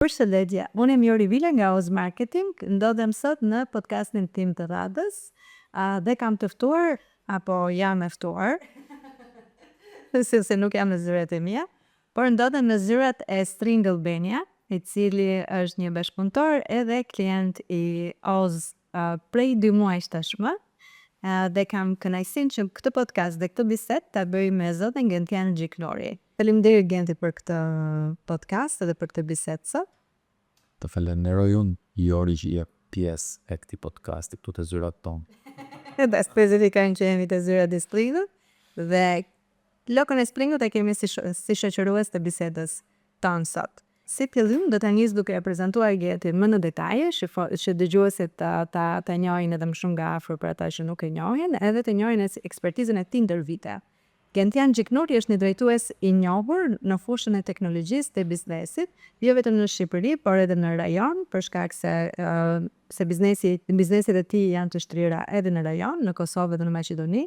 Përshëndetje, unë jam Jori Vila nga Oz Marketing, ndodhem sot në podcastin tim të radhës dhe kam të ftuar, apo jam e ftuar, se nuk jam në zyrat e mia, por ndodhem në zyrat e String Albania, I cili është një bashkëpunëtor edhe klient I Oz prej 2 muajsh tashmë, dhe kam kënaqësinë që këtë podcast dhe këtë bisedë ta bëj me zotin Gentian Gjiknori. Faleminderit Genti për këtë podcast dhe për këtë bisedë sot. Të falenderoj unë, Jori, që je pjesë e këtij podcasti këtu te zyrat tonë. Dhe specifikojnë që jemi te zyrat e Springut dhe lokën e Springut e kemi si shoqërues të bisedës tonë sot. Si fillim do ta nis duke e prezantuar Gentin më në detaje, që dëgjuesit ta njohin edhe më shumë nga afër për ata që nuk e njohin, edhe të njohin ekspertizën e tij ndër vite. Gentian Gjiknori është një drejtues I njohur në fushën e teknologjisë dhe biznesit, jo vetëm në Shqipëri, por edhe në rajon, për shkak se bizneset e tij janë të shtrira edhe në rajon, në Kosovë dhe në Maqedoni,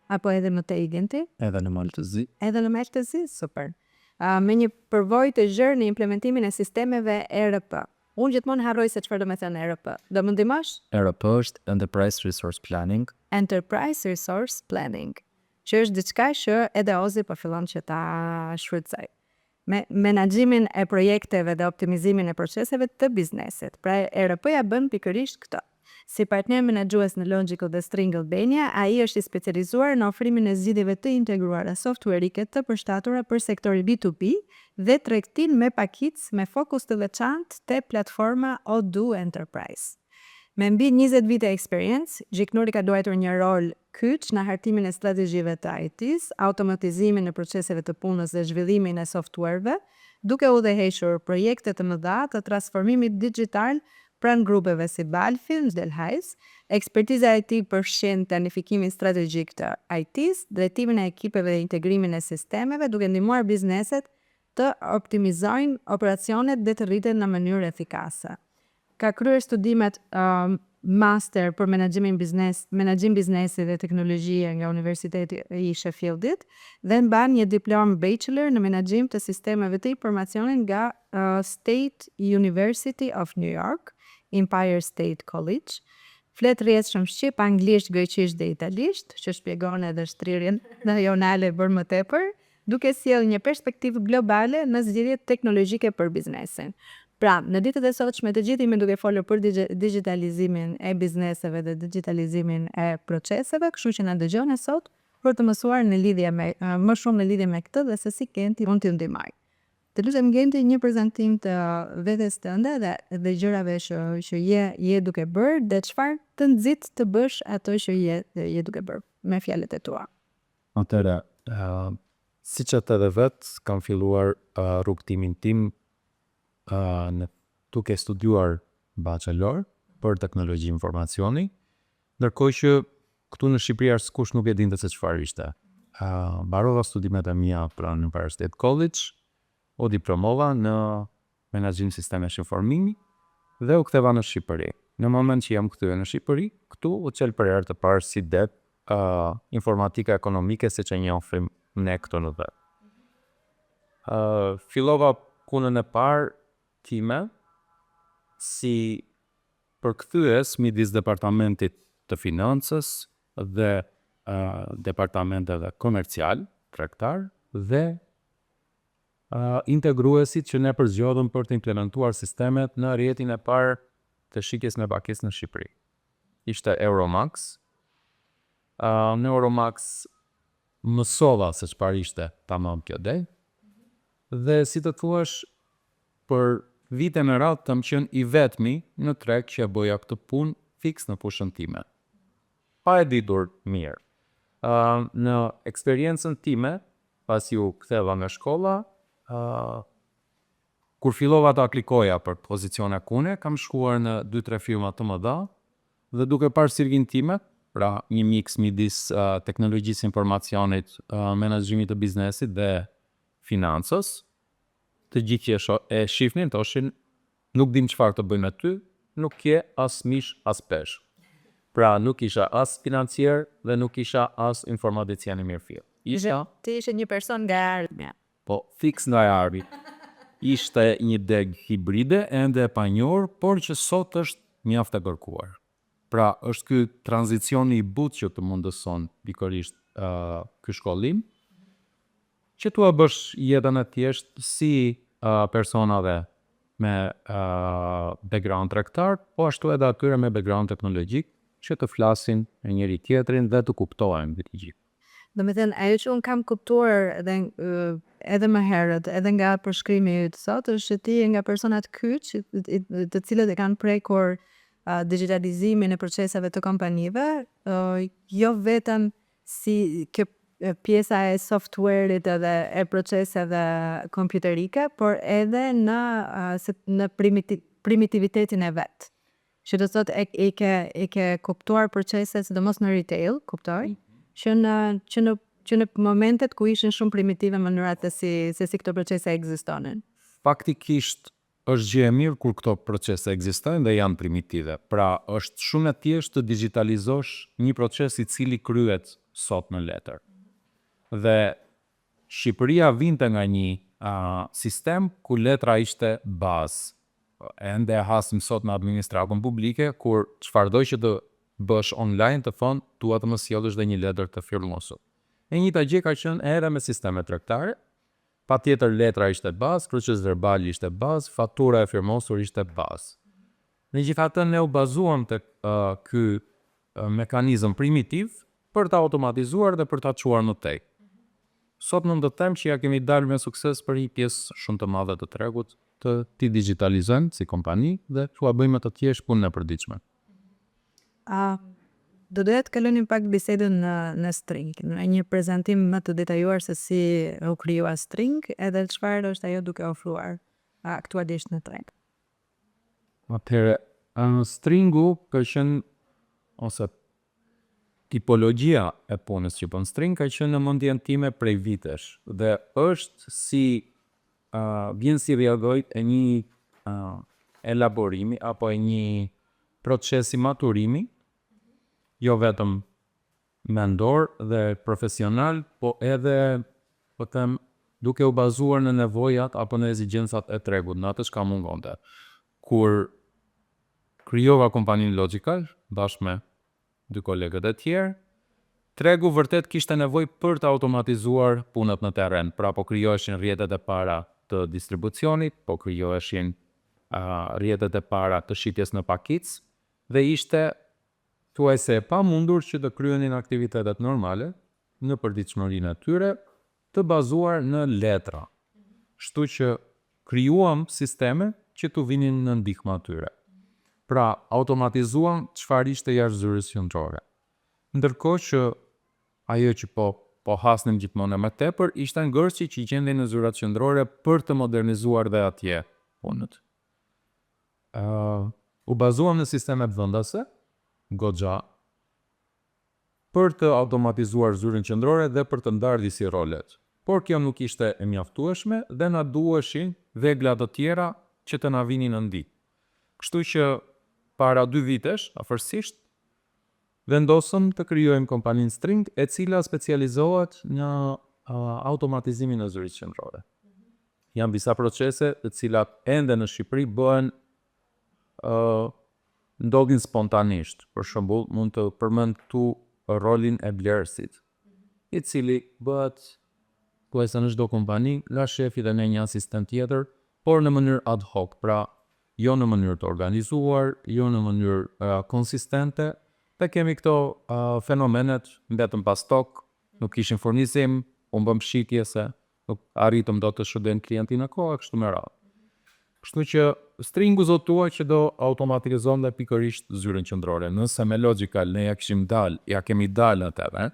apo edhe më tej Genti? Edhe në Maltëzi. Edhe në Maltëzi, super. Me një përvojë të gjerë në implementimin e sistemeve ERP. Unë gjithmonë harroj se çfarë do të thënë ERP. Do më ndihmosh? ERP është Enterprise Resource Planning. Enterprise Resource Planning. Që është diçka që edhe Ozi po fillon që ta shfrytëzoj. Me menaxhimin e projekteve dhe optimizimin e proceseve të biznesit. Pra ERP-ja bën pikërisht këtë. Si partner menaxhues në Logical dhe String Albania, ai është I specializuar në ofrimin e zgjidhjeve të integruara softverike të përshtatura për sektorin B2B dhe tregtin me pakicë me fokus të veçantë te platforma Odoo Enterprise. Me mbi 20 vite eksperiencë, Gjiknori ka luajtur një rol kyç në hartimin e strategjive të IT-s, automatizimin e proceseve të punës dhe zhvillimin e softwareve, duke udhëhequr projekte të mëdha të transformimit digjital pranë grupeve si Balfin, Delhaize, ekspertiza e tij përfshin planifikimin strategjik të IT-s, drejtimin e ekipeve dhe integrimin e sistemeve, duke ndihmuar bizneset të optimizojnë operacionet dhe të rriten në mënyrë efikase. Ka kryer studimet master për menaxhim biznesi dhe teknologjie nga Universiteti I Sheffieldit dhe mban një diplomë bachelor në menaxhim të sistemeve të informacionit nga State University of New York, Empire State College. Flet rrjedhshëm shqip, anglisht, greqisht dhe italisht, që shpjegon edhe shtrirjen rajonale bërë më tepër, duke sjellë një perspektivë globale në zgjidhjet teknologjike për biznesin. Pra, në ditët e sotshme të gjithë jemi duke folur për digitalizimin e bizneseve dhe digitalizimin e proceseve, kështu që na dëgjoni sot për të mësuar në lidhje me më shumë në lidhje me këtë dhe se si Genti mund t'ju ndihmoj. Të lutem Genti një prezantim të vetes tënde dhe gjërave që je duke bërë dhe çfarë të nxit të bësh ato që je duke bërë me fjalët e tua. Atëherë, siç e the vet, kam filluar rrugtimin tim duke studiuar bachelor për teknologji informacioni, ndërkohë që këtu në Shqipëri askush nuk e dinte se çfarë ishte. Mbarova studimet e mia pranë Empire State College, u diplomova në menaxhim sistemesh informimi dhe u ktheva në Shqipëri. Në moment që jam kthyer në Shqipëri, këtu u çel për herë të parë si det informatika ekonomike siç e njohim ne këtu në vet. Fillova punën e parë time si përkthyes midis departamentit të financës dhe departamenteve komercial, tregtar dhe integruesit që ne përzgjodhëm për të implementuar sistemet në rrjetin e parë të shitjes me pakicë në Shqipëri. Ishte Euromax. Në Euromax mësova se çfarë ishte tamam kjo det. Dhe si të thuash, për vite me radhë kam qenë I vetmi në treg që bëja këtë punë fiks në fushën time. Pa e ditur mirë. Në eksperiencën time, pasi u ktheva nga shkolla, kur fillova të aplikoja për pozicione kune, kam shkuar në 2-3 firma të mëdha dhe duke parë sirgin time, pra një mix midis teknologjisë informacionit, menaxhimit të biznesit dhe financës, të gjithë që e shifnin thoshin nuk dim çfarë të bëjmë aty, nuk je as mish as pesh. Pra nuk isha as financier dhe nuk isha as informatician I mirëfill. Ti ishe një person nga ardhmja. Po, fiks nga ardhmja. ishte një deg hibride ende e panjohur, por që sot është mjaft e kërkuar. Pra është ky tranzicioni i butë që të mundëson pikërisht ky shkollim, që tua bësh jetën e thjeshtë si personave me background tregtar, po ashtu edhe atyre me background teknologjik që të flasin me njëri tjetrin dhe të kuptohen të gjithë. Do me thënë, ajo që unë kam kuptuar edhe më herët, edhe nga përshkrimi yt sot, është që ti nga personat kyç, të cilët e kanë prekur digitalizimin e proceseve të kompanive, jo vetëm si kjo pjesa e software-it edhe e proceseve kompjuterike, por edhe në primitivitetin e vet. Që do thot e ke kuptuar proceset, sidomos në retail, kuptoj, që në momentet ku ishin shumë primitive mënyrat se si këto procese ekzistonin. Faktikisht është gjë e mirë kur këto procese ekzistojnë dhe janë primitive. Pra është shumë e thjeshtë të digitalizosh një proces i cili kryhet sot në letër. Dhe Shqipëria vinte nga një sistem ku letra ishte bazë. Ende e hasim sot në administratën publike, kur çfarëdo që të bësh online të thonë, tua të më sjellësh dhe një letër të firmosur. E njëjta gjë ka qenë edhe me sistemet tregtare. Patjetër letra ishte bazë, proces verbal ishte bazë, fatura e firmosur ishte bazë. Megjithatë ne u bazuam tek ky mekanizëm primitiv për ta automatizuar dhe për ta çuar në tej. Sot mund të them që ja kemi dalë me sukses për një pjesë shumë të madhe të tregut të ti digitalizojmë si kompani dhe t'ua bëjmë të thjesht punën e përditshme. Do doja të kalonim pak bisedën në String, në një prezantim më të detajuar se si u krijua String edhe çfarë është ajo duke ofruar aktualisht në treg. Atëherë, Stringu ka qenë, ose tipologjia e punës që bën String ka qenë në mendjen time prej vitesh dhe është si vjen si rrjedhojt e një elaborimi apo e një procesi maturimi, jo vetëm mendor dhe profesional, po edhe po them duke u bazuar në nevojat apo në ezigjencat e tregut, në atë çka mungonte. Kur krijova kompaninë Logical bashkë me dy kolegët e tjerë, tregu vërtet kishte nevojë për të automatizuar punët në terren. Pra po krijoheshin rrjetet e para të distribucionit, po krijoheshin rrjetet e para të shitjes në pakic dhe ishte thuajse e pamundur që të kryenin aktivitetet normale në përditshmërinë e tyre të bazuar në letra. Kështu që krijuam sisteme që t'u vinin në ndihmë atyre. Pra automatizuam çfarë ishte jashtë zyrës qendrore. Ndërkohë që ajo që po hasnim gjithmonë më tepër ishte ngërçi që gjendej në zyrat qendrore për të modernizuar dhe atje punët. U bazuam në sistemet vendase, goxha, për të automatizuar zyrën qendrore dhe për të ndarë disi rolet. Por kjo nuk ishte e mjaftueshme dhe na duheshin vegla të tjera që të na vinin në ndihmë. Kështu që para 2 vitesh, afërsisht, vendosëm të krijojmë kompaninë String, e cila specializohet në automatizimin e zyrës qendrore. Janë disa procese të cilat ende në Shqipëri bëhen ndodhin spontanisht. Për shembull, mund të përmend këtu rolin e blerësit, i cili bëhet thuajse në çdo kompani, nga shefi dhe ne një asistent tjetër, por në mënyrë ad hoc, pra jo në mënyrë të organizuar, jo në mënyrë konsistente, dhe kemi këto fenomenet mbetëm pas tok, nuk kishin furnizim, u bëm shitje se nuk arritëm do të shërbejmë klientin në kohë, kështu me radhë. Kështu që Stringu zotua që do automatizon dhe pikërisht zyrën qendrore. Nëse me Logical ne ja kemi dalë atëre,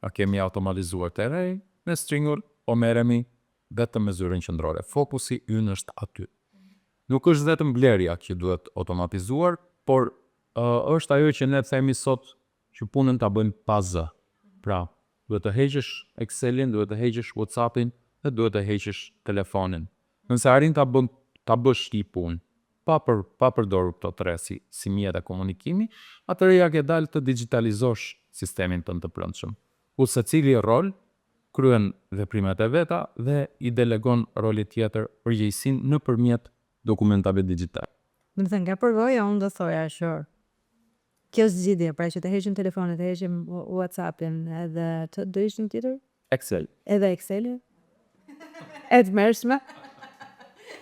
ja kemi automatizuar të rej, me Stringun po merremi vetëm me zyrën qendrore. Fokusi ynë është aty. Nuk është vetëm blerja që duhet automatizuar, por është ajo që ne themi sot që punën ta bëjmë pa zë. Pra, duhet të heqësh Excelin, duhet të heqësh WhatsAppin dhe duhet të heqësh telefonin. Nëse arrin ta bësh ti punë, pa përdorur këto tre si mjete komunikimi, atëherë ja ke dalë të digitalizosh sistemin tënd të brendshëm. Ku secili rol kryen veprimet e veta dhe i delegon rolit tjetër përgjegjësinë nëpërmjet dokumentave digjitale. Do të thënë, nga përvoja unë do thoja sure. Kjo zgjidhje, pra që të heqim telefonin, të heqim WhatsAppin, edhe të do ishim tjetër? Excel. Edhe Excel-in? E të mërshme?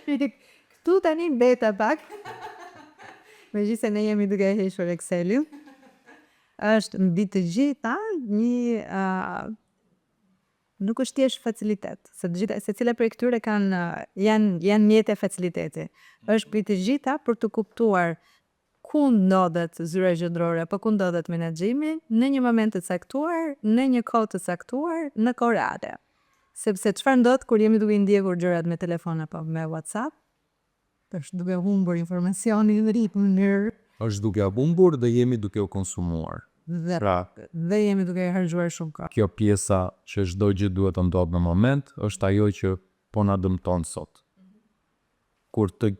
Këtu tani beta pak. Megjithëse ne jemi duke e hequr Excel-in, është mbi të gjitha nuk është thjesht facilitet, secila prej këtyre janë mjete faciliteti. Është mbi të gjitha për të kuptuar ku ndodhet zyra gjendrore, apo ku ndodhet menaxhimi në një moment të caktuar, në një kohë të caktuar, në kohë reale. Sepse çfarë ndodh kur jemi duke ndjekur gjërat me telefon apo me WhatsApp? Është duke humbur informacionin në mënyrë Është duke humbur dhe jemi duke u konsumuar. dhe jemi duke harxuar shumë kohë. Kjo pjesa që çdo gjë duhet të ndodhë në moment është ajo që po na dëmton sot. Kur të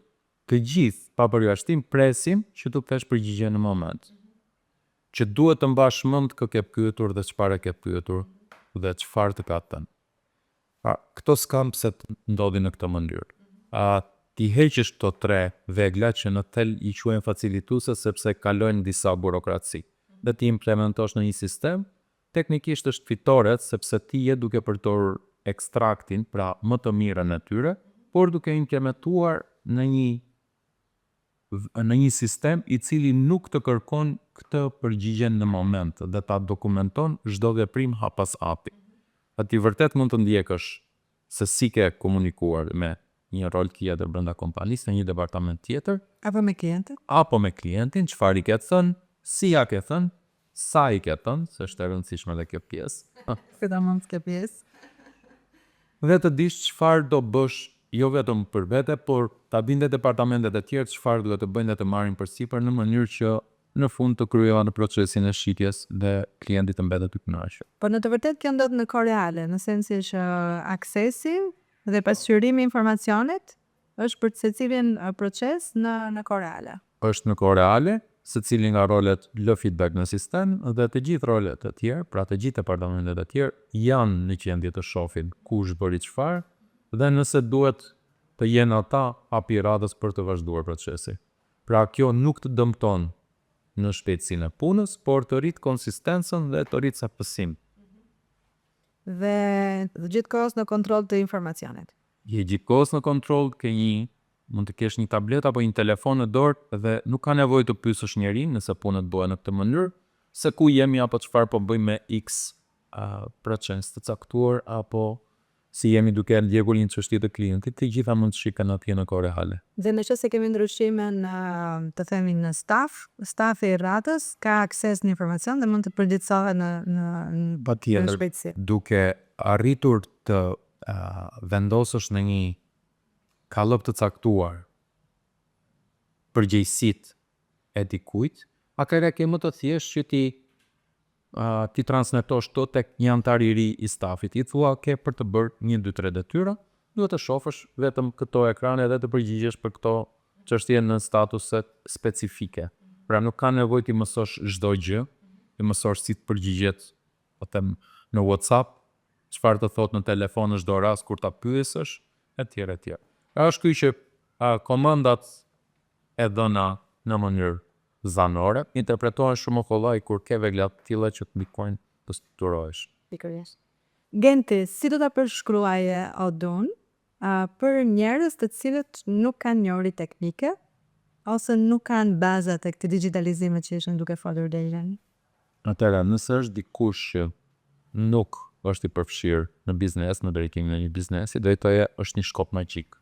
gjithë pa përjashtim presim që të kesh përgjigje në moment. Që duhet të mbash mend kë ke pyetur dhe çfarë ke pyetur dhe çfarë të ka thënë. Këto s'kam pse të ndodhin në këtë mënyrë. Ti heqësh këto 3 vegla që në tel i quajnë facilituese sepse kalojnë disa burokraci. Dhe ti implementosh në një sistem, teknikisht është fitore sepse ti je duke përdorur ekstraktin, pra më të mirën e tyre, por duke implementuar në një sistem i cili nuk të kërkon këtë përgjigjen në moment dhe ta dokumenton çdo veprim hap pas hapi. Ti vërtet mund të ndjekësh se si ke komunikuar me një rol tjetër brenda kompanisë, në një departament tjetër, apo me klientin, çfarë i ke thënë, si ja ke thënë, sa i ke thënë, se është e rëndësishme dhe kjo pjesë. Këta mund të kjo pjesë. Dhe të dish çfarë do bësh, jo vetëm për vete, por ta binde departamentet e tjerë çfarë duhet të bëjnë dhe të marrin përsipër në mënyrë që në fund të kryohen në procesin e shitjes dhe klienti të mbetet i kënaqur. Po në të vërtetë kjo ndodh në kohë reale, në sensin që aksesi dhe pasqyrimi i informacionit është për secilin proces në kohë reale. Është në kohë reale, secili nga rolet lë feedback në sistem dhe të gjithë rolet e tjerë, pra të gjithë departamentet e tjerë janë në gjendje të shohin kush bëri çfarë dhe nëse duhet të jenë ata hapi radhës për të vazhduar procesi. Pra kjo nuk të dëmton në shpejtësinë e punës, por të rrit konsistencën dhe të rrit saktësinë. Dhe gjithkohës në kontroll të informacionit. Je gjithkohës në kontroll, mund të kesh një tablet apo një telefon në dorë dhe nuk ka nevojë të pyesësh njerin nëse punët bëhen në këtë mënyrë, se ku jemi apo çfarë po bëjmë me X proces të caktuar apo si jemi duke ndjekur një çështje të klientit, të gjitha mund të shihen atje në kohë reale. Dhe nëse kemi ndryshime në, të themi, në stafi i radhës ka akses në informacion dhe mund të përditësohet në shpejtësi. Duke arritur të vendosësh në një kallop të caktuar përgjegjësitë e dikujt, atëherë ke më të thjeshtë që ti transmetosh to tek një antar i ri i stafit. I thua ke për të bërë 1, 2, 3 detyra, duhet të shohësh vetëm këto ekrane dhe të përgjigjesh për këto çështje në statuse specifike. Pra nuk ka nevojë ti mësosh çdo gjë, ti mësosh si të përgjigjet, po them, në WhatsApp, çfarë të thot në telefon në çdo rast kur ta pyesësh, etj. etj. Është ky që komandat e dhëna në mënyrë zanore interpretohen shumë kollaj kur ke vegla të tilla që të ndikojnë të strukturohesh. Pikërisht. Genti, si do ta përshkruaje Odun për njerëz të cilët nuk kanë njohuri teknike ose nuk kanë bazat e këtij digitalizimi që ishim duke folur deri tani? Atëherë, nëse është dikush që nuk është i përfshirë në biznes, në drejtimin e një biznesi, drejtoje është një shkop magjik.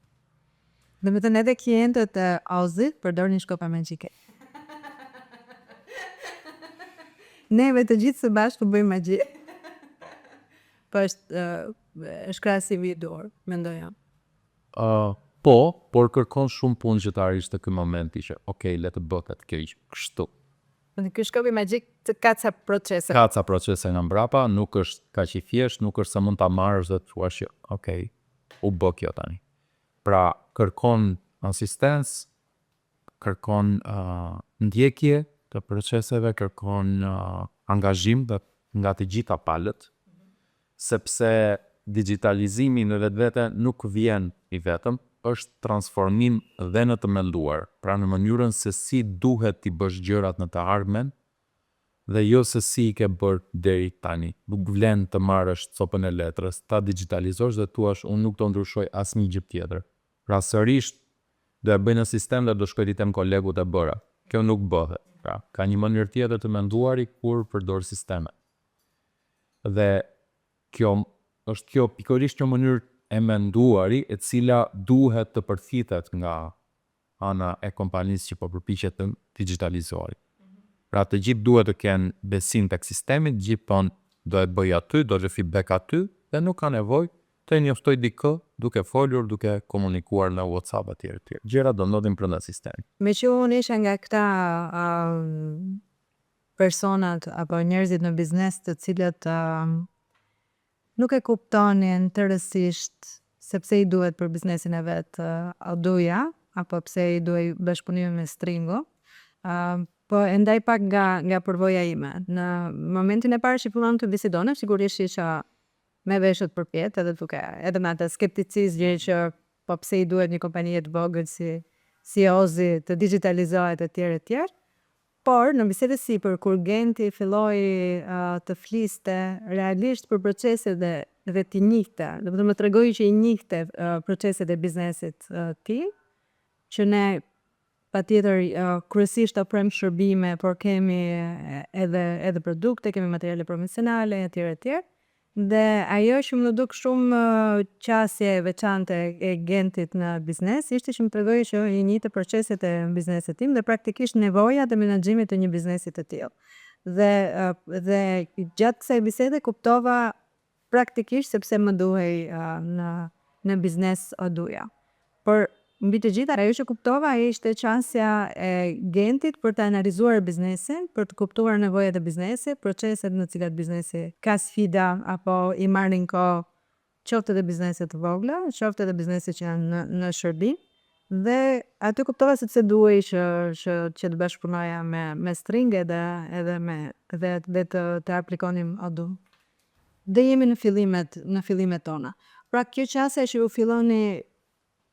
Dhe me të edhe klientët e Ozit përdor një shkopa magjike. Neve të gjithë së bashku bëjmë magji. Po është krahasimi i dur, mendoj jam. Po, por kërkon shumë punë që të arrish te ky momenti që le të bëhet atë kjo kështu. Ky shkopi magjik të ka ca procese. Ka ca procese nga mbrapa, nuk është kaq i thjeshtë, nuk është se mund ta marrësh dhe të thuash që u bë kjo tani. Pra kërkon asistencë, kërkon ndjekje të proceseve, kërkon angazhim nga të gjitha palët, sepse digitalizimi në vetvete nuk vjen i vetëm, është transformim dhe në të menduar, pra në mënyrën se si duhet t'i bësh gjërat në të ardhmen, dhe jo se si i ke bërë deri tani. Nuk vlen të marrësh copën e letrës, ta digitalizosh dhe thuash unë nuk do ndryshoj asnjë gjë tjetër. Pra sërish do e bëj në sistem dhe do shkoj t'i them kolegut e bëra. Kjo nuk bëhet. Pra, ka një mënyrë tjetër të menduari kur përdor sisteme. Dhe kjo pikërisht një mënyrë e menduari e cila duhet të përfitet nga ana e kompanisë që po përpiqet të digitalizohet. Pra të gjithë duhet të kenë besim tek sistemi, të gjithë thonë do e bëj aty, do të feedback aty dhe nuk ka nevojë të njoftoj dikë duke folur, duke komunikuar në WhatsApp etj. Gjërat do ndodhin brenda sistemit. Me që unë isha nga këta personat apo njerëzit në biznes të cilët nuk e kuptonin tërësisht sepse i duhet për biznesin e vetë Oduja, apo pse i duhet bashkëpunimi me Stringo, po e ndaj pak nga përvoja ime. Në momentin e parë që fillon të bisedone, sigurisht isha me veshët përpjet, edhe me atë skepticizm që po pse i duhet një kompanie të vogël si Ozi të digitalizohet etj. Por në bisedë sipër kur Genti filloi të fliste realisht për proceset dhe t'i njihte, do të më tregoi që i njihte proceset e biznesit tij, që ne patjetër kryesisht ofrojmë shërbime, por kemi edhe produkte, kemi materiale profesionale etj. Dhe ajo që më duk shumë qasje e veçante e Gentit në biznes ishte që më tregoi që i njihte proceset e biznesit tim dhe praktikisht nevojat e menaxhimit të një biznesi të tillë. Dhe gjatë kësaj bisede kuptova praktikisht sepse më duhej në biznes Oduja. Por mbi të gjitha ajo që kuptova ishte qasja e Gentit për të analizuar biznesin, për të kuptuar nevojat e biznesit, proceset në cilat biznesi ka sfida apo i marrin kohë, qoftë edhe bizneset të vogla, qoftë edhe bizneset që janë në shërbim. Dhe aty kuptova se duhej që të bashkëpunoja me String edhe të aplikonim Odu. Dhe jemi në fillimet tona. Pra kjo qasja që u filloni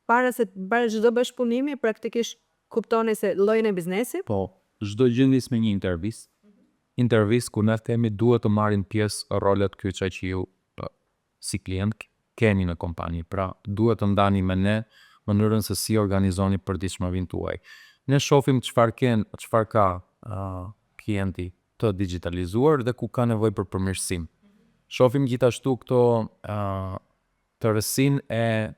para çdo bashkëpunimi praktikisht kuptoni se llojin e biznesit. Po, çdo gjë nis me një intervistë. Intervistë ku ne themi duhet të marrin pjesë rolet kyça që ju si klient keni në kompani. Pra, duhet të ndani me ne mënyrën se si organizoni përditshmërinë tuaj. Ne shohim çfarë ka klienti të digitalizuar dhe ku ka nevojë për përmirësim. Shohim gjithashtu këto tërësinë e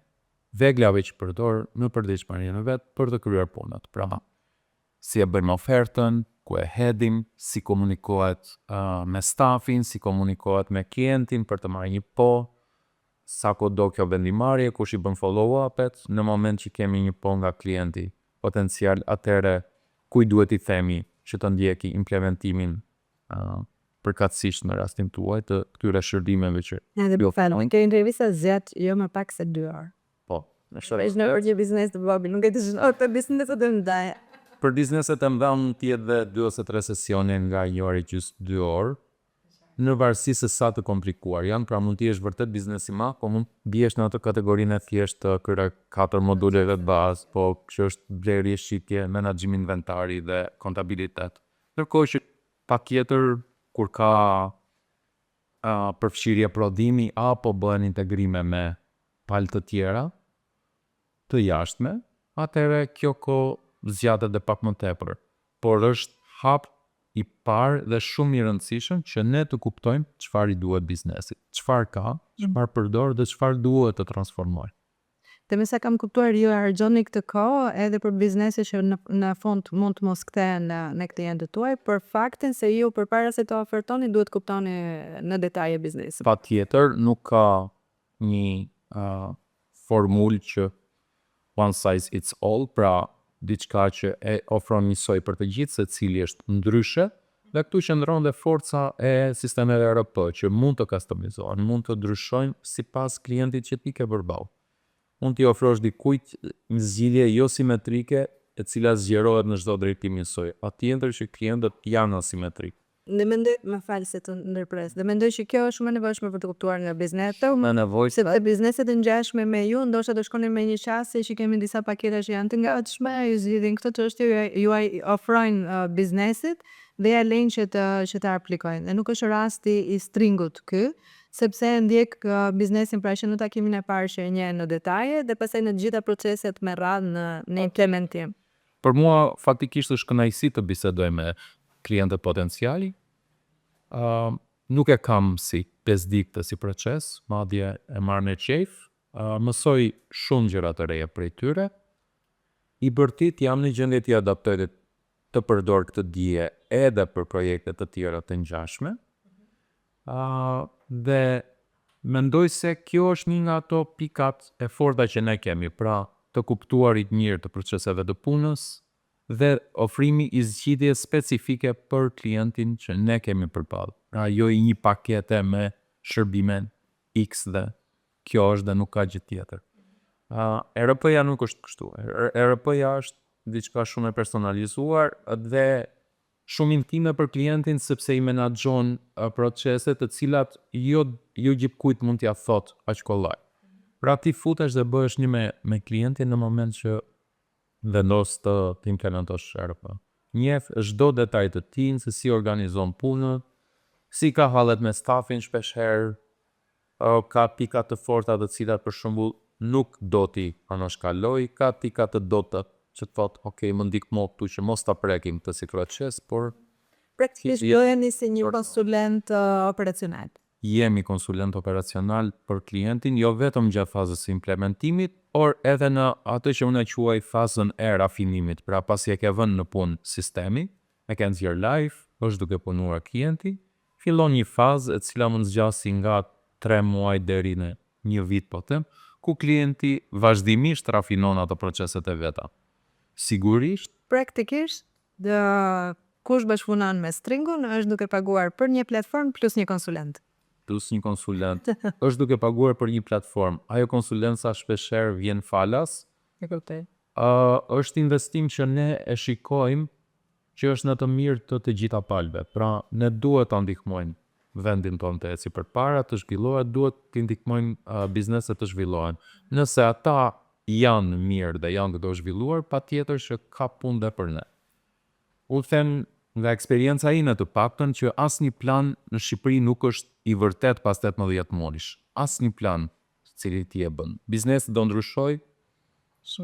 veglave që përdor në përditshmërinë e vet për të kryer punët. Pra, si e bëjmë ofertën, ku e hedhim, si komunikohet me stafin, si komunikohet me klientin për të marrë një sa do kjo vendimarrje, kush i bën follow-up-et, në moment që kemi një nga klienti potencial, atëre kuj duhet i themi që të ndjeki implementimin përkatësisht në rastin tuaj të këtyre shërbimeve që kjo intervista zgjat jo më pak se 2 orë. Po, Në orë që biznes të vogël, nuk e di të bizneset të mëdha. Për bizneset e mëdha mund të jetë dhe 2 ose 3 sesione nga 1 orë gjys 2 orë, në varësi se sa të komplikuar janë, pra mund të jesh vërtet biznes i madh, po mund biesh në atë kategorinë e thjeshtë të këtyre 4 moduleve të bazë, po që është blerje, shitje, menaxhim inventari dhe kontabilitet. Ndërkohë që patjetër kur ka përfshirje prodhimi apo bëhen integrime me palë të tjera të jashtme, atëherë kjo kohë zgjatet dhe pak më tepër. Por është hap i parë dhe shumë i rëndësishëm që ne të kuptojmë çfarë i duhet biznesit, çfarë ka, çfarë përdor dhe çfarë duhet të transformojë. Dhe me sa kam kuptuar ju harxhoni këtë kohë edhe për biznese që në fund mund të mos kthehen në klientët tuaj, për faktin se ju përpara se të ofertoni duhet kuptoni në detaje biznesin. Patjetër nuk ka një formulë që one size it's all, pra diçka që e ofron njësoj për të gjithë, se cili është ndryshe, dhe këtu qëndron dhe forca e sistemeve ERP që mund të customizohen, mund të ndryshojnë sipas klientit që ti ke përballë. Mund t'i ofrosh dikujt një zgjidhje jo simetrike e cila zgjerohet në çdo drejtim njësoj. Patjetër që klientët janë asimetrik. Dhe mendoj, më falë se të ndërpres, dhe mendoj që kjo është shumë e nevojshme për të kuptuar nga bizneset, Në nevojë sepse bizneset e ngjashme me ju, ndoshta do shkonin me një qasje që kemi disa paketa që janë të gatshme, ju zgjidhin këtë çështje, juaj ofrojnë biznesit dhe ja lejnë që të aplikojnë. Dhe nuk është rasti i stringut ky, sepse ndjek biznesin pra që në takimin e parë që e njeh në detaje dhe pastaj në të gjitha proceset me radhë në implementim. Për mua faktikisht është kënaqësi të bisedoj me klientë potenciali. Nuk e kam si pesdiktë si proces, madje e marr me qejf, mësoj shumë gjëra të reja prej tyre. I bërtit jam në gjendje të adaptoj dhe të përdor këtë dije edhe për projekte të tjera të ngjashme. Dhe mendoj se kjo është një nga ato pikat e forta që ne kemi, pra të kuptuarit mirë të proceseve të punës dhe ofrimi i zgjidhje specifike për klientin që ne kemi përballë. Pra jo i një pakete me shërbime X dhe kjo është dhe nuk ka gjë tjetër. ERP-ja nuk është kështu. ERP-ja është diçka shumë e personalizuar dhe shumë intime për klientin sepse i menaxhon procese të cilat jo gjithkujt mund t'ia thot aq kollaj. Pra ti futesh dhe bëhesh një me klientin në moment që vendos të implementosh ERP. Njeh çdo detaj të tij, se si organizon punën, si ka hallet me stafin shpeshherë, ka pika të forta të cilat për shembull nuk do t'i anashkaloj, ka pika të dota që të thot, ok, më ndihmo këtu që mos ta prekim këtë si proces, por Praktikisht bëheni si një konsulent operacional. Jemi konsulent operacional për klientin, jo vetëm gjatë fazës së implementimit, por edhe në atë që unë e quaj fazën e rafinimit. Pra pasi e ke vënë në punë sistemi, e ke nxjerr live, është duke punuar klienti, fillon një fazë e cila mund zgjasë nga 3 muaj deri në 1 vit po them, ku klienti vazhdimisht rafinon ato proceset e veta. Sigurisht, Praktikisht, kush bashkëpunon me Stringun është duke paguar për një platformë plus një konsulent. Plus një konsulent është duke paguar për një platformë. Ajo konsulenca shpeshherë vjen falas. E kuptoj. Është investim që ne e shikojmë që është në të mirë të gjitha palëve. Pra, ne duhet ta ndihmojmë vendin tonë të eci përpara, të zhvillohet, duhet të ndihmojmë bizneset të zhvillohen. Nëse ata janë mirë dhe janë të zhvilluar, patjetër që ka punë dhe për ne. U them nga eksperienca ime të paktën që asnjë plan në Shqipëri nuk është i vërtet pas 18 muajsh. Asnjë plan i cili ti e bën. Biznesi do ndryshoj,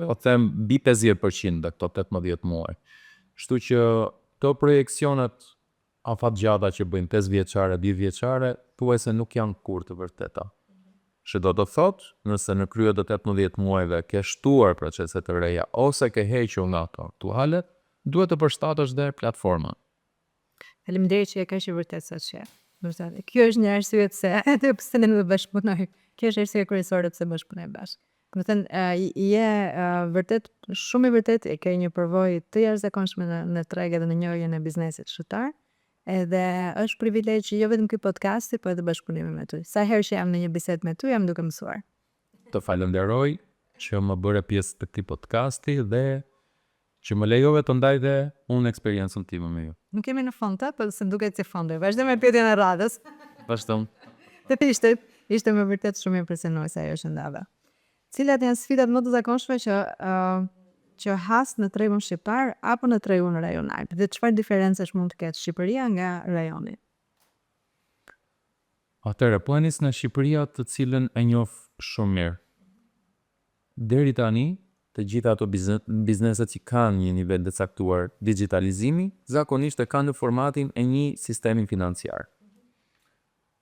po them mbi 50% në këto 18 muaj. Kështu që këto projeksionet afatgjata që bëjnë 5 vjeçare, 10 vjeçare, thuajse nuk janë kurrë të vërteta. Që do të thotë, nëse në krye të 18 muajve ke shtuar procese të reja ose ke hequr nga ato aktualet, duhet të përshtatësh dhe platforma. Faleminderit që e ka qenë vërtet sa që. Kjo është një arsye pse edhe pse ne nuk bashkëpunojmë. Kjo është arsye kryesore pse bashkëpunojmë bashkë. Do të thënë, je vërtet shumë i vërtet, e ke një përvojë të jashtëzakonshme në treg edhe në njohjen e biznesit shqiptar. Edhe është privilegj jo vetëm ky podcasti, po edhe bashkëpunimi me ty. Sa herë që jam në një bisedë me ty, jam duke mësuar. Të falenderoj që më bëre pjesë të këtij podcasti dhe që më lejove të ndaj dhe unë eksperiencën time me ju. Nuk kemi në fund të, po se duket si fondi. Vazhdo me pyetjen e radhës. Vazhdon. Ishte me vërtet shumë impresionuese ajo që ndave. Cilat janë sfidat më të zakonshme që has në tregun shqiptar apo në tregun rajonal? Dhe çfarë diferencesh mund të ketë Shqipëria nga rajoni? Atëherë, po nis në Shqipëria të cilën e njoh shumë mirë. Deri tani, të gjitha ato bizneset që kanë një nivel të caktuar digitalizimi, zakonisht e kanë në formatin e një sistemi financiar.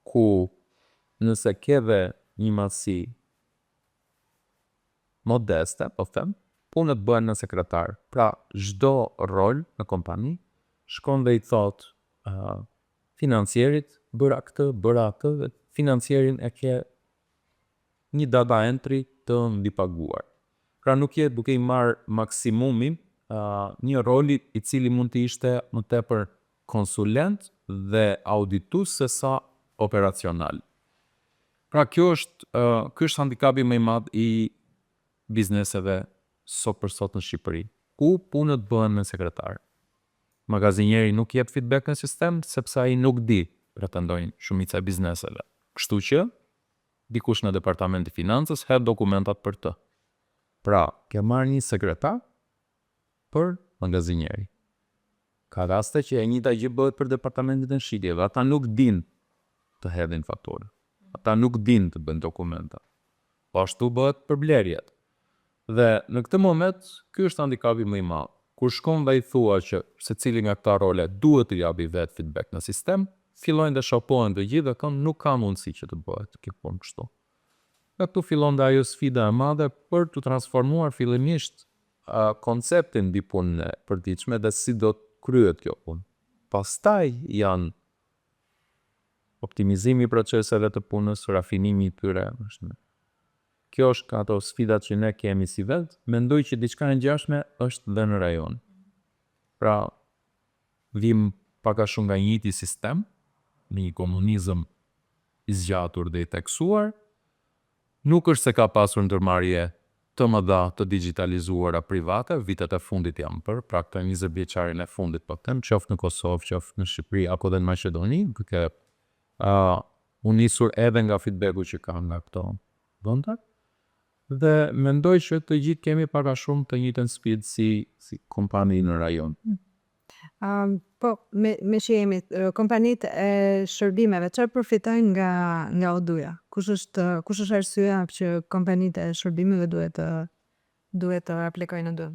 Ku nëse ke dhe një masi modeste, po them, punët bëhen në sekretar. Pra, çdo rol në kompani shkon dhe i thot financierit bëra këtë, bëra atë, dhe financierin e ke një data entry të mbipaguar. Pra nuk je duke i marrë maksimumin një roli i cili mund të ishte më tepër konsulent dhe auditus se sa operacional. Pra kjo është handikapi më i madh i bizneseve sot për sot në Shqipëri, ku punët bëhen me sekretar. magazinieri nuk jep feedback në sistem, sepse ai nuk di, pretendojnë shumica e bizneseve. Kështu që, dikush në departamenti financës hedh dokumentat për të. Pra, ke marrë një sekretar për magazinieri. Ka raste që e njëjta gjë bëhet për departamentin e shitjeve, ata nuk din të hedhin fakturë. Ata nuk din të bëjnë dokumenta. Po ashtu bëhet për blerjet. Dhe në këtë moment, ky është handikapi më i madh. Kur shkon dhe i thua që secili nga këta role duhet të japi vetë feedback në sistem, fillojnë të shopohen të gjithë dhe thonë nuk ka mundësi që të bëhet kjo punë kështu. Dhe këtu fillon dhe ajo sfida e madhe për të transformuar fillimisht konceptin mbi punën e përditshme dhe si do të kryhet kjo punë. Pastaj janë optimizimi i proceseve të punës, rafinimi i tyre. Kjo është ka ato sfidat që ne kemi si vetë, mendoj që diçka e ngjashme është dhe në rajon. Pra, vim pak a shumë nga njëjti sistem, një komunizëm i zgjatur dhe i teksuar, nuk është se ka pasur ndërmarrje të mëdha të digitalizuara private, vitet e fundit janë pra këto 20 vjeçarin e fundit po them, qoftë në Kosovë, qoftë në Shqipëri apo dhe në Maqedoni, duke u nisur edhe nga feedbacku që ka nga këto vende. Dhe mendoj që të gjithë kemi pak a shumë të njëjtën sfidë si kompani në rajon. Po, me që jemi kompanitë e shërbimeve, çfarë përfitojnë nga O2-ja? Kush është arsyeja që kompanitë e shërbimeve duhet të aplikojnë O2?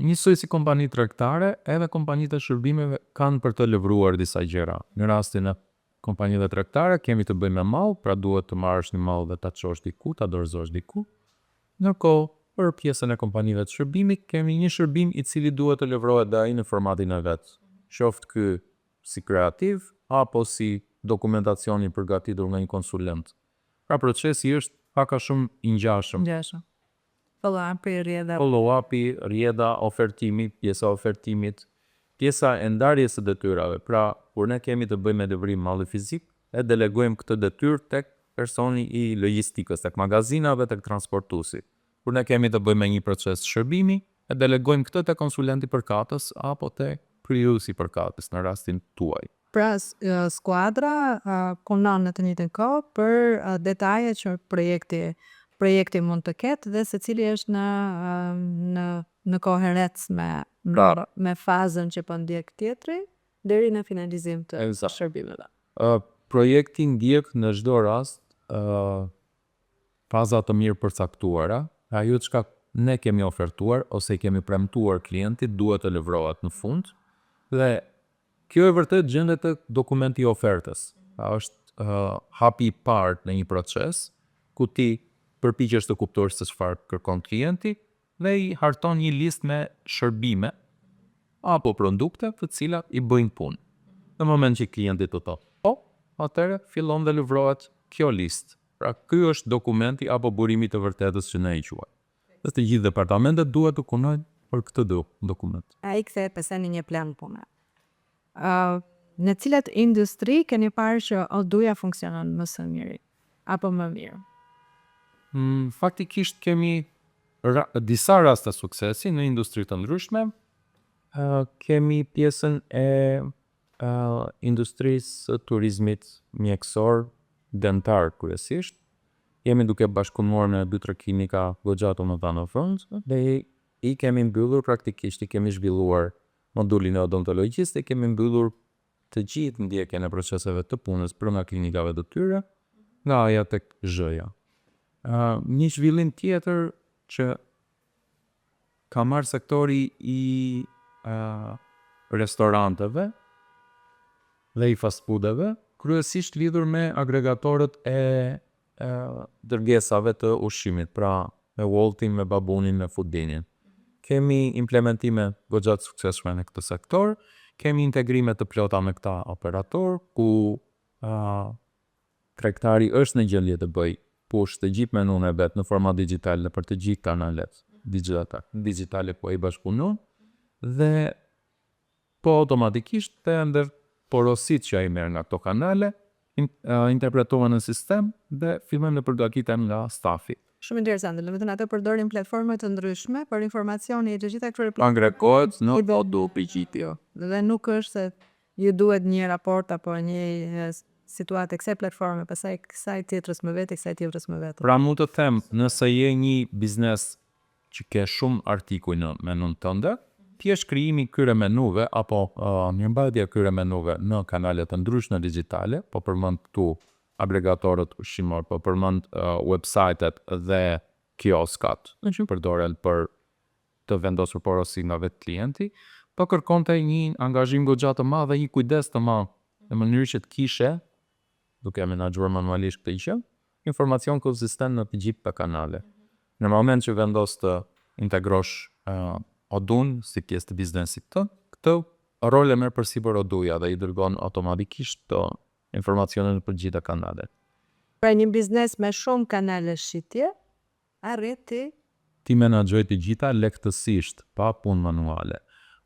Njësoj si kompani tregtare, edhe kompanitë e shërbimeve kanë për të lëvruar disa gjëra. Në rastin e kompanive tregtare kemi të bëjmë me mall, pra duhet të marrësh një mall dhe ta çosh diku, ta dorëzosh diku. Ndërkohë, për pjesën e kompanive të shërbimit, kemi një shërbim i cili duhet të lëvrohet dhe ai në formatin e vet. Qoftë ky si kreativ apo si dokumentacioni i përgatitur nga një konsulent. Pra procesi është pak a shumë i ngjashëm. Follow-upi, rrjeda, ofertimi, pjesa ofertimit, pjesa e ndarjes së detyrave. Pra, kur ne kemi të bëjmë me lëvrim malli fizik, e delegojmë këtë detyrë tek personi i logjistikës, tek magazinave, tek transportuesi. Kur ne kemi të bëjmë me një proces shërbimi, e delegojmë këtë tek konsulenti përkatës apo tek kryuesi përkatës në rastin tuaj. Pra, skuadra punon në të njëjtën kohë për detaje që projekti mund të ketë dhe secili është në koherencë me fazën që po ndjek tjetri deri në finalizim të shërbimeve. Projekti ndjek në çdo rast faza të mirë përcaktuara, ajo çka ne kemi ofertuar ose i kemi premtuar klientit duhet të lëvrohet në fund dhe kjo e vërtet gjendet tek dokumenti i ofertës. Është hapi i parë në një proces ku ti përpiqesh të kuptosh se çfarë kërkon klienti dhe i harton një listë me shërbime apo produkte të cilat i bëjnë punë. Në moment që klienti të thotë po, atëherë fillon dhe lëvrohet kjo listë. Pra ky është dokumenti apo burimi të vërtetës që ne i quajmë. Dhe të gjithë departamentet duhet të punojnë për këtë dokument. Ai kthehet pastaj në një plan pune. Në cilat industri keni parë që O2-ja funksionon më së miri apo më mirë? Faktikisht kemi disa raste suksesi në industri të ndryshme. Kemi pjesën e industrisë turizmit mjekësor, dentar kryesisht. Jemi duke bashkëpunuar me 2-3 klinika goxha të mëdha në vend dhe i kemi mbyllur praktikisht, i kemi zhvilluar modulin e odontologjisë dhe kemi mbyllur të gjithë ndjekjen e proceseve të punës brenda klinikave të tyre nga A-ja tek Z-ja. Një zhvillim tjetër që ka marrë sektori i restoranteve dhe i fast foodeve, kryesisht lidhur me agregatorët e dërgesave të ushqimit, pra me Woltin, me Babunin, me Foodinin. Kemi implementime goxha të suksesshme në këtë sektor, kemi integrime të plota me këta operator, ku tregtari është në gjendje të bëjë push të gjithë menun e vet në format digital dhe për të gjithë kanalet digjitale ku ai bashkëpunon dhe po automatikisht të ndër porosit që ai merr nga këto kanale interpretohen në sistem dhe fillojnë të përgatiten nga stafi. Shumë interesante, do të thënë ato përdorin platforma të ndryshme për informacioni e të gjitha këtyre Agregohet në odu pigjitje. dhe nuk është se ju duhet një raport apo një situatë kësaj platforme, pastaj kësaj tjetrës më vetë, kësaj tjetrës më vetë. Pra mund të them, nëse je një biznes që ke shumë artikuj në menun tënde, ti është krijimi këtyre menuve apo mirëmbajtja e këtyre menuve në kanale të ndryshme digjitale, po përmend këtu agregatorët ushqimor, po përmend website-et dhe kioskat që përdoren për të vendosur porosi nga vetë klienti, po kërkonte një angazhim goxha të madh dhe një kujdes të madh në mënyrë që të kishe, duke menaxhuar manualisht këtë gjë, informacion konsistent në të gjitha kanale. Në moment që vendos të integrosh odun si pjesë të biznesit të, këtë rol e merr përsipër oduja dhe i dërgon automatikisht të informacione në të gjitha kanalet. Pra një biznes me shumë kanale shitje, arriti Ti menaxhoj të gjitha lehtësisht, pa punë manuale.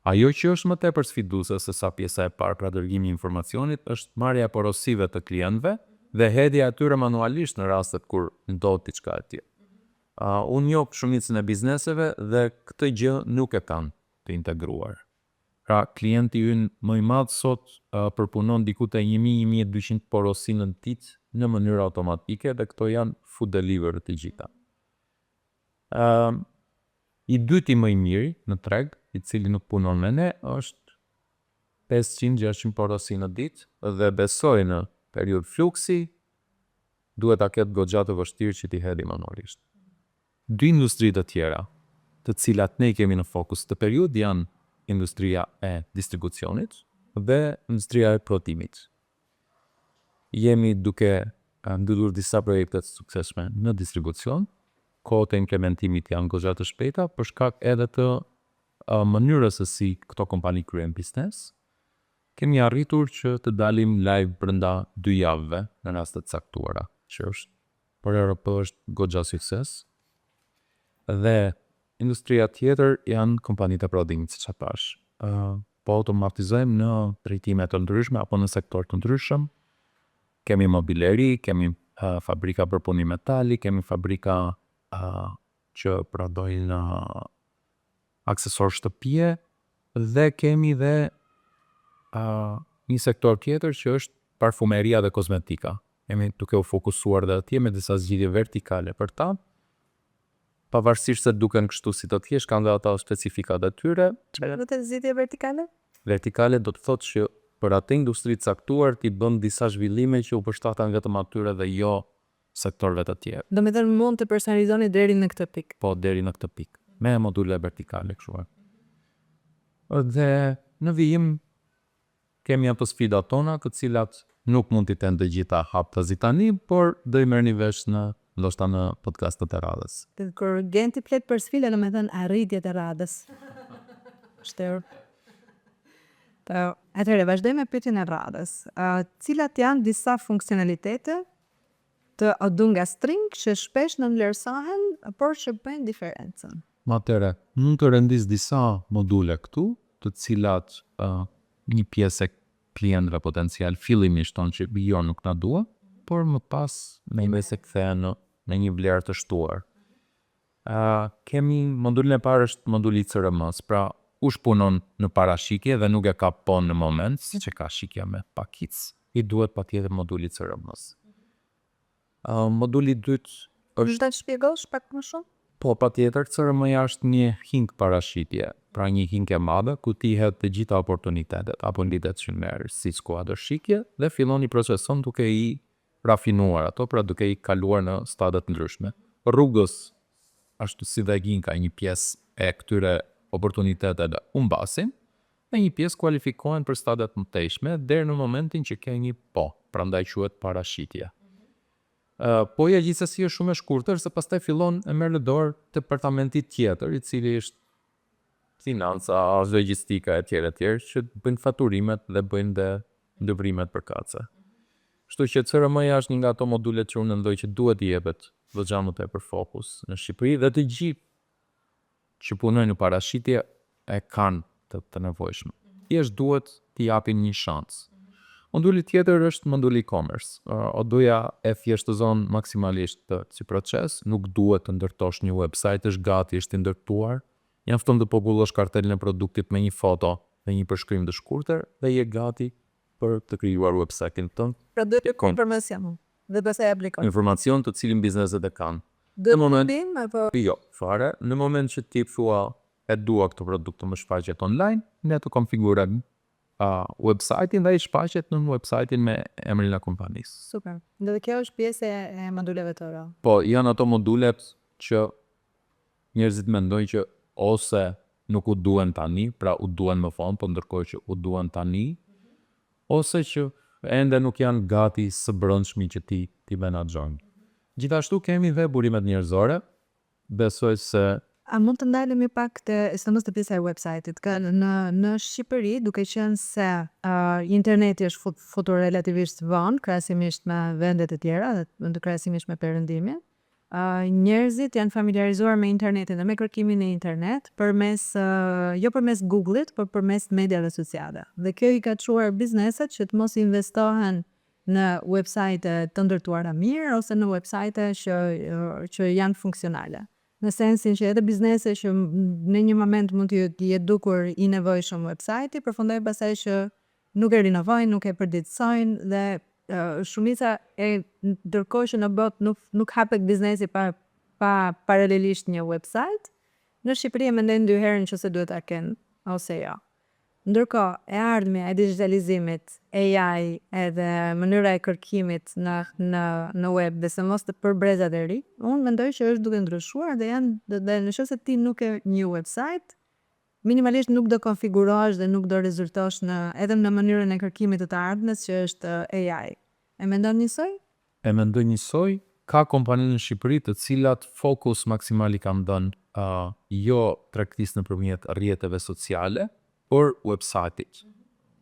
Ajo që është më tepër sfiduese se sa pjesa e parë pra dërgimi i informacionit është marrja e porosive të klientëve dhe hedhja e tyre manualisht në rastet kur ndodh diçka e tillë. Unë njoh shumicën e bizneseve dhe këtë gjë nuk e kanë të integruar. Pra klienti ynë më i madh sot përpunon diku te 1000-1200 porosi në ditë në mënyrë automatike dhe këto janë food delivery të gjitha. I dyti më i miri në treg, i cili nuk punon me ne, është 500-600 porosi në ditë dhe besoj në periudhë fluksi duhet ta ketë goxha të vështirë që t'i hedhë manualisht. Dy industri të tjera, të cilat ne kemi në fokus të periudhë janë industria e distribucionit dhe industria e prodhimit. Jemi duke mbyllur disa projekte të suksesshme në distribucion, kohët e implementimit janë goxha të shpejta për shkak edhe të mënyrës se si këto kompani kryejnë biznes. Kemi arritur që të dalim live brenda 2 javëve në raste të caktuara, që është për Europë është goxha sukses. Dhe industria tjetër janë kompanitë e prodhimit, siç e thash. Po automatizojmë në drejtime të ndryshme apo në sektor të ndryshëm. Kemi mobileri, kemi fabrika për punim metali, kemi fabrika që prodhojnë aksesor shtëpie dhe kemi dhe një sektor tjetër që është parfumeria dhe kozmetika. Jemi duke u fokusuar dhe atje me disa zgjidhje vertikale për ta. Pavarësisht se duken kështu si të thjesht, kanë dhe ata specifikat e tyre. Çfarë do të zgjidhje vertikale? Vertikale do të thotë që për atë industri të caktuar ti bën disa zhvillime që u përshtaten vetëm atyre dhe jo sektorëve të tjerë. Do të thënë mund të personalizoni deri në këtë pikë. Po, deri në këtë pikë, me module vertikale kështu. Dhe në vijim kemi ato sfidat tona, të cilat nuk mund t'i ten të gjitha haptazi tani, por do i merrni vesh ndoshta në podcastet e radhës. Kur Genti flet për sfida, do të thënë arritjet e radhës. Shteur. Atëherë vazhdojmë me pyetjen e radhës. Cilat janë disa funksionalitete të odunga string që shpesh në vlerësohen, por që bëjnë diferencën? Atëherë, mund të rendis disa module këtu, të cilat një pjesë e klientëve potencial fillimisht tonë që jo nuk na dua, por më pas me se kthehen në një vlerë të shtuar. Kemi modulin e parë është moduli CRM-s, pra kush punon në parashikje dhe nuk e ka punë në moment, siç e ka shikja me pakic, i duhet patjetër moduli CRM-s. Moduli i dytë është të shpjegosh pak më shumë? Po, patjetër, CRM-ja është një hing parashitje, pra një hing e madhe ku ti hedh të gjitha oportunitetet apo lidet që merr si skuadër shikje dhe fillon i proceson duke i rafinuar ato, pra duke i kaluar në stadet ndryshme. Rrugës ashtu si dhe ginka një pjesë e këtyre oportuniteteve humbasin dhe një pjesë kualifikohen për stadet më tejshme deri në momentin që ke një po, prandaj quhet parashitje. Poja gjithsesi është shumë e shkurtër se pastaj fillon e merr në dorë departamenti tjetër, i cili është financa, logjistika e tjerë që bëjnë faturimet dhe bëjnë dhe ndëvrimet përkatëse. Kështu që CRM-ja është një nga ato module që unë mendoj që duhet i jepet goxha më tepër fokus në Shqipëri dhe të gjithë që punojnë në parashitje e kanë të nevojshme. Thjesht duhet t'i japin një shans. Moduli tjetër është moduli e-commerce. Odoja e thjeshtëzon maksimalisht si proces, nuk duhet të ndërtosh një website, është gati, është i ndërtuar. Mjafton të popullosh kartelin e produktit me një foto dhe një përshkrim të shkurtër dhe je gati për të krijuar website-in tënd. Pra do të informacion dhe pastaj aplikon. Informacion të cilin bizneset e kanë. Në moment apo jo, fare, në moment që ti thua e dua këtë produkt të më shfaqet online, ne të konfigurojmë website-in dhe i shfaqet në website-in me emrin e kompanisë. Super. Dhe kjo është pjesë e moduleve tëra. Po, janë ato modulet që njerëzit mendojnë që ose nuk u duen tani, pra u duen më vonë, po ndërkohë që u duen tani, ose që ende nuk janë gati së brendshmi që ti menaxhon. Gjithashtu kemi dhe burimet njerëzore. Besoj se A mund të ndalemi pak të pjesa e website-it? Në Shqipëri, duke qenë se interneti është futur relativisht vonë, krahasimisht me vendet e tjera, dhe krahasimisht me perëndimin, njerëzit janë familiarizuar me internetin dhe me kërkimin e internet jo përmes Google-it, por përmes mediave sociale. Dhe kjo i ka çuar bizneset që të mos investohen në website të ndërtuara mirë ose në website që janë funksionale. Në sensin që edhe biznese që në një moment mund të jetë dukur i nevojshëm website-i, përfundojnë pastaj që nuk e rinovojnë, nuk e përditësojnë dhe shumica ndërkohë që në botë nuk hapet biznesi pa paralelisht një website, në Shqipëri e mendojnë 2 herë nëse duhet ta kenë ose jo. Ndërkohë, e ardhmja e digitalizimit, AI edhe mënyra e kërkimit në web dhe se mos të përbrezat e ri, unë mendoj që është duke ndryshuar dhe nëse ti nuk e një website, minimalisht nuk do konfigurohesh dhe nuk do rezultosh edhe në mënyrën e kërkimit të ardhmes që është AI. E mendon njësoj? E mendoj njësoj. Ka kompani në Shqipëri të cilat fokus maksimal i kanë dhënë jo tregtisë nëpërmjet rrjeteve sociale, por website-it.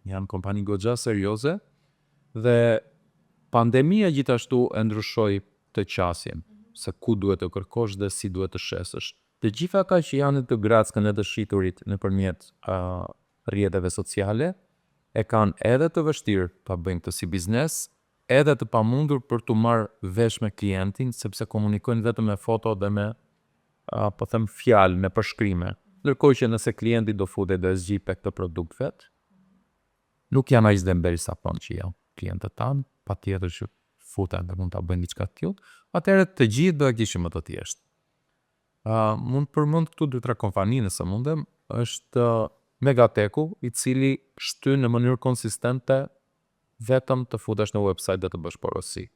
Janë kompani goxha serioze dhe pandemia gjithashtu e ndryshoi të qasjen, se ku duhet të kërkosh dhe si duhet të shesësh. Të gjitha ata që janë të grackën e të shiturit nëpërmjet rrjeteve sociale e kanë edhe të vështirë ta bëjnë këtë si biznes, edhe të pamundur për të marrë vesh me klientin, sepse komunikojnë vetëm me foto dhe me fjalë, me përshkrime. Ndërkohë që nëse klienti do futet dhe zgjipe këtë produkt vet, nuk janë aq dembel sa që janë klientët tanë, patjetër që futen dhe mund ta bëjnë diçka të tillë, atëherë të gjithë do e kishim më të thjeshtë. Mund përmend këtu 2-3 kompani nëse mundem, është Megateku, i cili shtyn në mënyrë konsistente vetëm të futesh në website dhe të bësh porosi.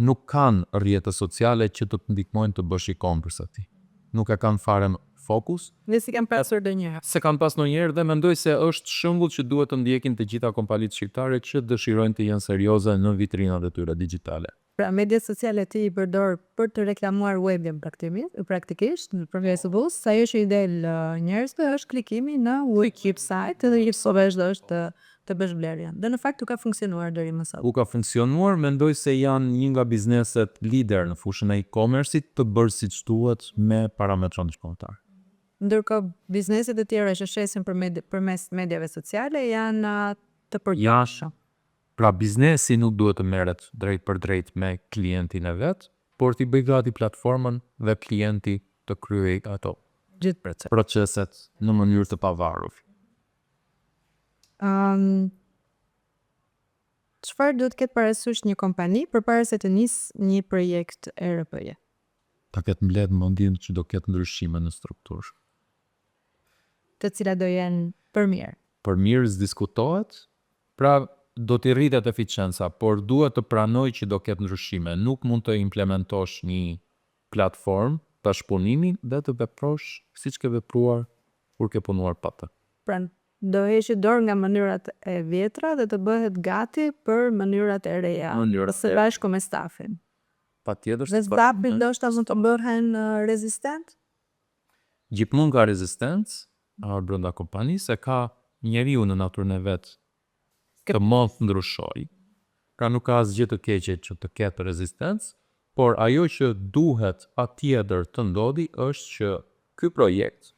Nuk kanë rrjete sociale që të ndihmojnë të bësh e-commerce aty. Nuk e kanë fare fokus. Dhe si kanë pasur ndonjëherë. Se kanë pas ndonjëherë dhe mendoj se është shembull që duhet të ndjekin të gjitha kompanitë shqiptare që dëshirojnë të jenë serioze në vitrinat e tyre digjitale. Pra mediat sociale ti i përdor për të reklamuar webin praktikisht në Facebook, sa ajo që i del njerëzve është klikimi në website dhe i sovesh dhe është të bësh blerjen. Dhe në fakt u ka funksionuar deri më sot. U ka funksionuar, mendoj se janë një nga bizneset lider në fushën e e-commerce-it të bërë siç duhet me parametra ndërkombëtar. Ndërkohë bizneset e tjera që shesin përmes mediave sociale janë të përgjithshëm. Pra biznesi nuk duhet të merret drejt për drejt me klientin e vet, por t'i bëj gati platformën dhe klienti të kryej ato gjithë proceset në mënyrë të pavarur. Çfarë duhet ketë parasysh një kompani përpara se të nisë një projekt ERP-je? Ta ketë mbledh mendjen që do ketë ndryshime në strukturë. Të cilat do jenë për mirë. Për mirë diskutohet, pra do t'i rritet eficienca, por duhet të pranoj që do ketë ndryshime. Nuk mund të implementosh një platformë bashkëpunimi dhe të veprosh siç ke vepruar kur ke punuar pa të. Pra do heqë dorë nga mënyrat e vjetra dhe të bëhet gati për mënyrat e reja. Së bashku me stafin. Patjetër. Dhe stafi ndoshta mund të bëhen rezistent? Gjithmonë ka rezistencë brenda kompanisë, se ka njeriu në natyrën e vet të mos ndryshoj. Pra nuk ka asgjë të keqe që të ketë rezistencë, por ajo që duhet atjetër të ndodhi është që ky projekt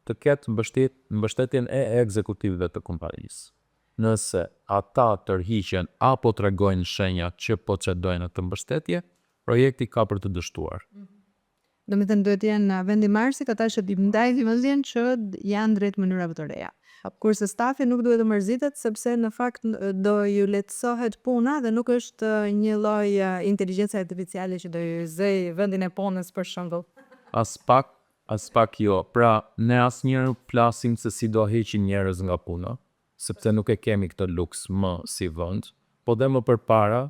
të ketë mbështetjen e ekzekutivëve të kompanisë. nëse ata tërhiqen apo tregojnë shenjat që procedojnë në të mbështetje, projekti ka për të dështuar. Do me thënë duhet jenë vendimarrësit ata që ndajnë vëmendjen që janë drejt mënyrave të reja. Kurse stafi nuk duhet të mërzitet sepse në fakt do ju lehtësohet puna dhe nuk është një lloj inteligjencë artificiale që do ju zëj vendin e punës për shembull. As pak jo. Pra, ne asnjëherë flasim se si do heqin njerëz nga puna, sepse nuk e kemi këtë luks më si vend, po dhe më përpara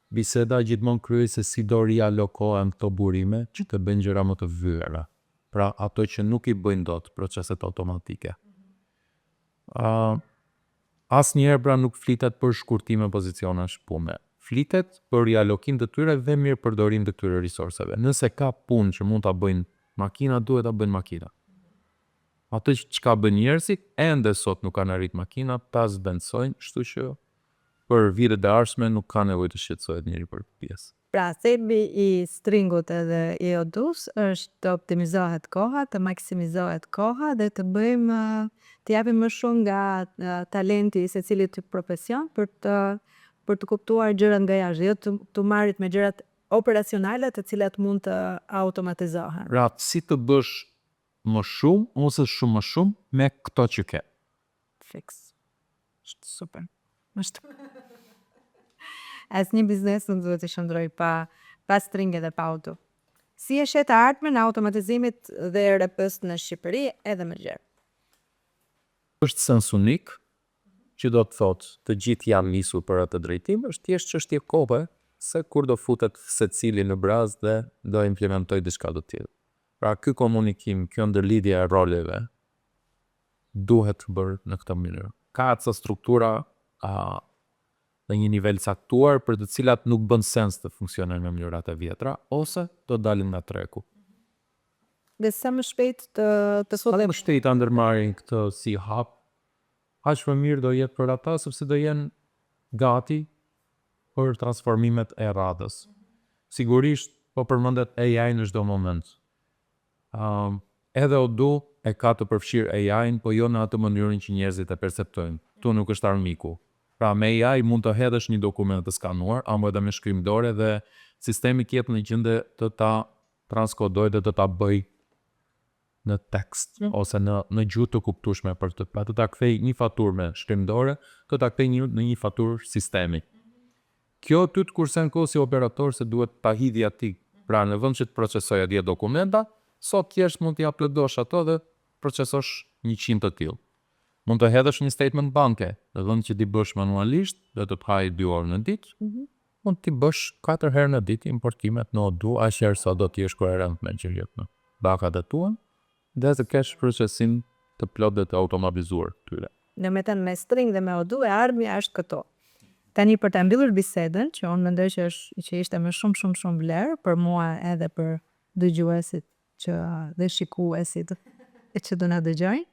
biseda gjithmonë kryej se si do rialokohen këto burime që të bëjnë gjëra më të vyera. Pra, ato që nuk i bëjnë dot proceset automatike. Asnjëherë pra nuk flitet për shkurtime pozicionesh pune. Flitet për rialokim të tyre dhe mirë përdorim të këtyre resurseve. Nëse ka punë që mund ta bëjnë makina, duhet ta bëjnë makina. Ato që ka bën njerëzit, ende sot nuk kanë arrit makina, pas vendsojnë, kështu që për vitet e ardhshme nuk ka nevojë të shqetësohet njëri për pjesë. Pra, thelbi i stringut edhe i odus është të optimizohet koha, të maksimizohet koha dhe të bëjmë, të japim më shumë nga talenti i secilit profesion për të kuptuar gjërat nga jashtë, jo të marrit me gjërat operacionale të cilat mund të automatizohen. Pra, si të bësh më shumë ose shumë më shumë me këto që ke. Fix. Super. Asnjë biznes nuk duhet të shndroj pa stringe dhe pa auto. Si e shet ardhmen e automatizimit dhe RP-s në Shqipëri edhe më gjerë? Është sens unik, që do të thotë të gjithë janë nisur për atë drejtim, është thjesht çështje kohe se kur do futet secili në braz dhe do implementoj diçka të tillë. Pra ky komunikim, kjo ndërlidhje e roleve duhet të bërë në këtë mënyrë. Ka ca struktura në një nivel caktuar për të cilat nuk bën sens të funksionojnë me mënyrat e vjetra ose do dalin nga treku. Dhe sa më shpejt të Sa më shpejt ta ndërmarrin këtë si hap, aq më mirë do jetë për ata sepse do jenë gati për transformimet e radhës. Sigurisht po përmendet AI në çdo moment. Edhe Odoo e ka të përfshirë AI-n, po jo në atë mënyrën që njerëzit e perceptojnë. Tu nuk është armiku. Pra me AI mund të hedhësh një dokument të skanuar, apo edhe me shkrim dore dhe sistemi jetë në gjendje të ta transkodoj dhe të ta bëj në tekst ose në gjuhë të kuptueshme për të ta kthej një faturë me shkrim dore, të ta kthej në një faturë sistemi. Kjo ty të kursen kohë si operator se duhet ta hidhi aty. Pra në vend që të procesoj atje dokumenta, sot thjesht mund t'i uploadosh ato dhe procesosh 100 të tillë. Mund të hedhësh një statement banke, në vend që t'i bësh manualisht, dhe të hajë 2 orë në ditë, mund t'i bësh 4 herë në ditë importimet në Odoo, aq herë sa do t'i jesh koherent me që jep në bakat e tua, dhe të kesh procesim të plot dhe të automatizuar tyre. Në me thënë me string dhe me Odoo e ardhmja është këto. Tani për ta mbyllur bisedën, që unë mendoj që ishte me shumë vlerë për mua edhe për dëgjuesit dhe shikuesit që do na dëgjojnë.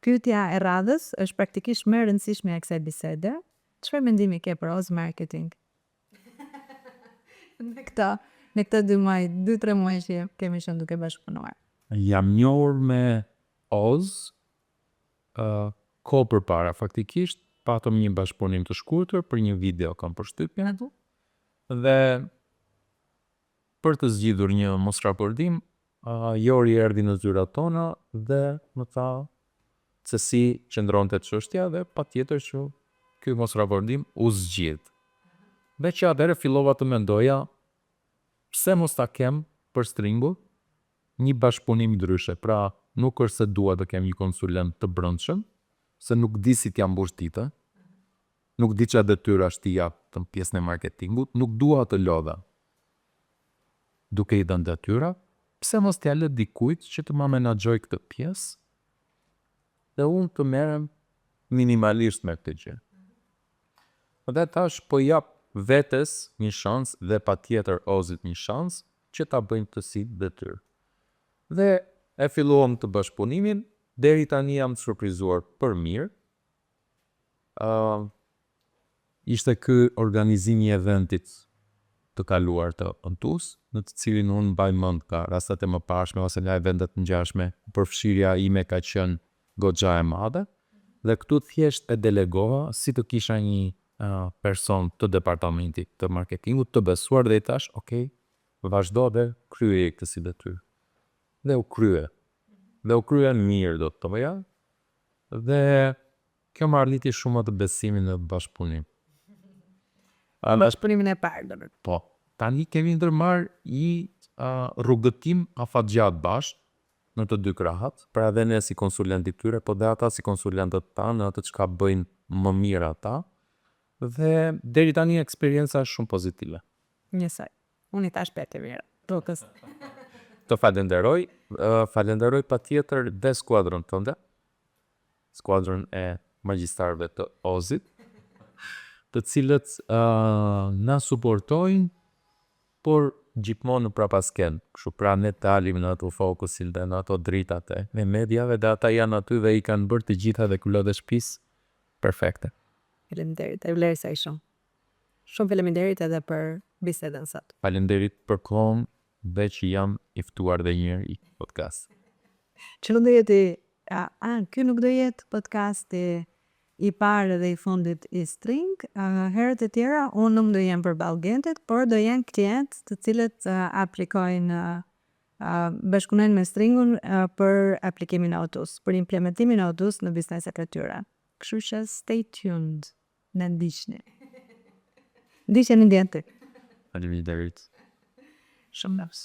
Pyetja e radhës është praktikisht më e rëndësishme e kësaj bisede. Çfarë mendimi ke për Oz Marketing? Në këta 2-3 muaj që kemi qenë duke bashkëpunuar. Jam njohur me Oz kohë përpara, faktikisht patëm një bashkëpunim të shkurtër për një video kam përshtypjen dhe për të zgjidhur një mosraportim, Jori erdhi në zyrat tona dhe më tha se si qëndronte çështja dhe patjetër që ky mosraportim u zgjidh. Dhe që atëherë fillova të mendoja pse mos ta kem për stringu një bashkëpunim ndryshe. Pra nuk është se dua të kem një konsulent të brendshëm, se nuk di si t'jam mbush ditë, nuk di çfarë detyra është t'i jap të pjesën e marketingut, nuk dua të lodha. Duke i dhënë detyra, pse mos t'ja lë dikujt që të ma menaxhoj këtë pjesë dhe unë të merrem minimalisht me këtë gjë. Dhe tash po jap vetes një shans dhe patjetër Ozit një shans që ta bëjnë të si detyrë. Dhe e filluam të bashkëpunimin, deri tani jam të surprizuar për mirë. Ishte ky organizimi i eventit të kaluar të Odus, në të cilin unë mbaj mend ka rastet e mëparshme ose nga eventet ngjashme, përfshirja ime ka qenë goxha e madhe Dhe këtu thjesht e delegova si të kisha një person të departamentit të marketingut të besuar dhe i thash, ok, vazhdo dhe krye këtë si detyrë. Dhe u krye. Dhe u krye mirë do të thoja. Dhe kjo më arriti shumë të besimin në bashkëpunim. Bashkëpunimin e parë. Po, tani kemi ndërmarr rrugëtim afatgjatë bashkë në të dy krahat, pra edhe ne si konsulentit tyre, po dhe ata si konsulentët tanë në atë çka bëjnë më mirë ata. Dhe deri tani eksperienca është shumë pozitive. Njësoj. Unë i tash petë mirë. Tokës. Të falenderoj patjetër dhe skuadrën tënde, skuadrën e magjistarëve të Ozit, të cilët na suportojnë, por gjithmonë në prapasken. Kështu pra ne dalim në ato fokusin dhe në ato dritat e mediave dhe ata janë aty dhe i kanë bërë të gjitha dhe kullo dhe shtëpisë perfekte. Faleminderit, e vlerësoj shumë. Shumë faleminderit edhe për bisedën sot. Faleminderit për kohën dhe që jam i ftuar dhe njëherë i podcast. Që nuk do jetë ky nuk do jetë podcasti i parë dhe i fundit i String. Herët e tjera unë nuk do jem përballë Gentit, por do jenë klientë të cilët aplikojnë bashkëpunojnë me Stringun për aplikimin e Autus, për implementimin e Autus në bizneset e tyre. Kështu që stay tuned. Në ndiqni. Ndiqeni ndjenëti. Faleminderit. Shumë mirë.